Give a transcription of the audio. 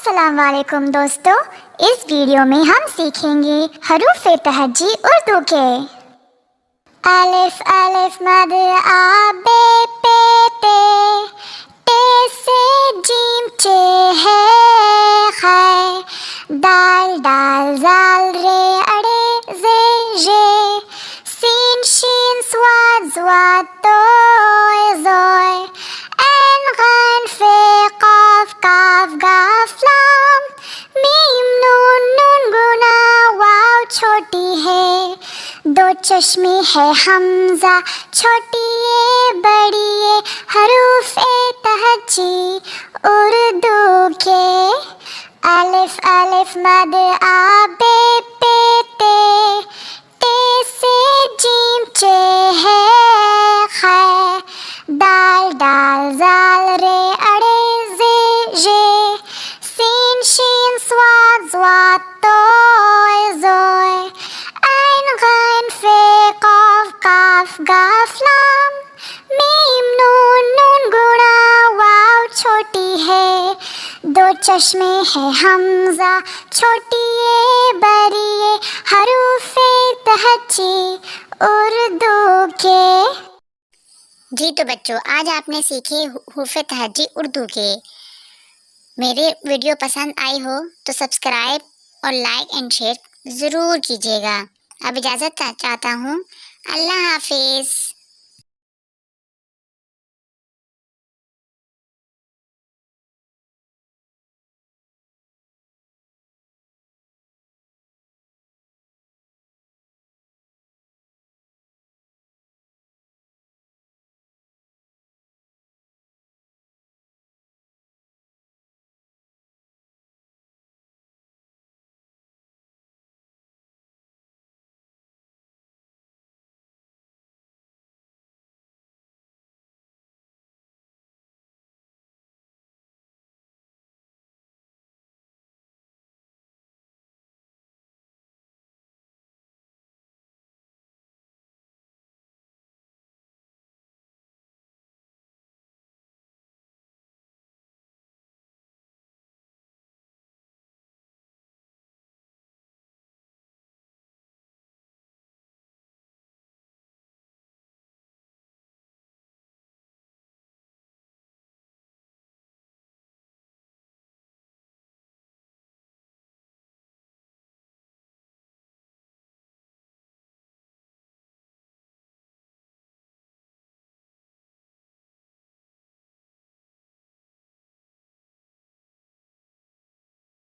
السلام علیکم دوستو، اس ویڈیو میں ہم سیکھیں گے حروف تہجی اردو کے۔ الف الف مد آ بے پے تے، ٹے سے جیم چے ہے خے، دال ڈال زال رے اڑے زے ژے، سین شین صاد ضاد توئے زوئے، عین غین فے قاف کاف گاف لام، میم نون نون گنا واو چھوٹی ہے، دو چشمے ہے حمزہ چھوٹی ہے بڑی ہے، حروف تہجی اردو کے۔ الف الف مد آ بے پے تے، ٹے سے جیم چے ہے خے، دال ڈال زال رے اڑے زے ژے، سین شین صاد ضاد توئے زوئے، عین غین فے قاف کاف گاف لام، میم نون نون گنا واو چھوٹی ہے، دو چشمے ہے حمزہ چھوٹی ہے بڑی ہے، حروف تہجی اردو کے۔ جی تو بچوں، آج آپ نے سیکھے حروف تہجی اردو کے۔ میرے ویڈیو پسند آئی ہو تو سبسکرائب اور لائک اینڈ شیئر ضرور کیجیے گا۔ اب اجازت چاہتا ہوں، اللہ حافظ۔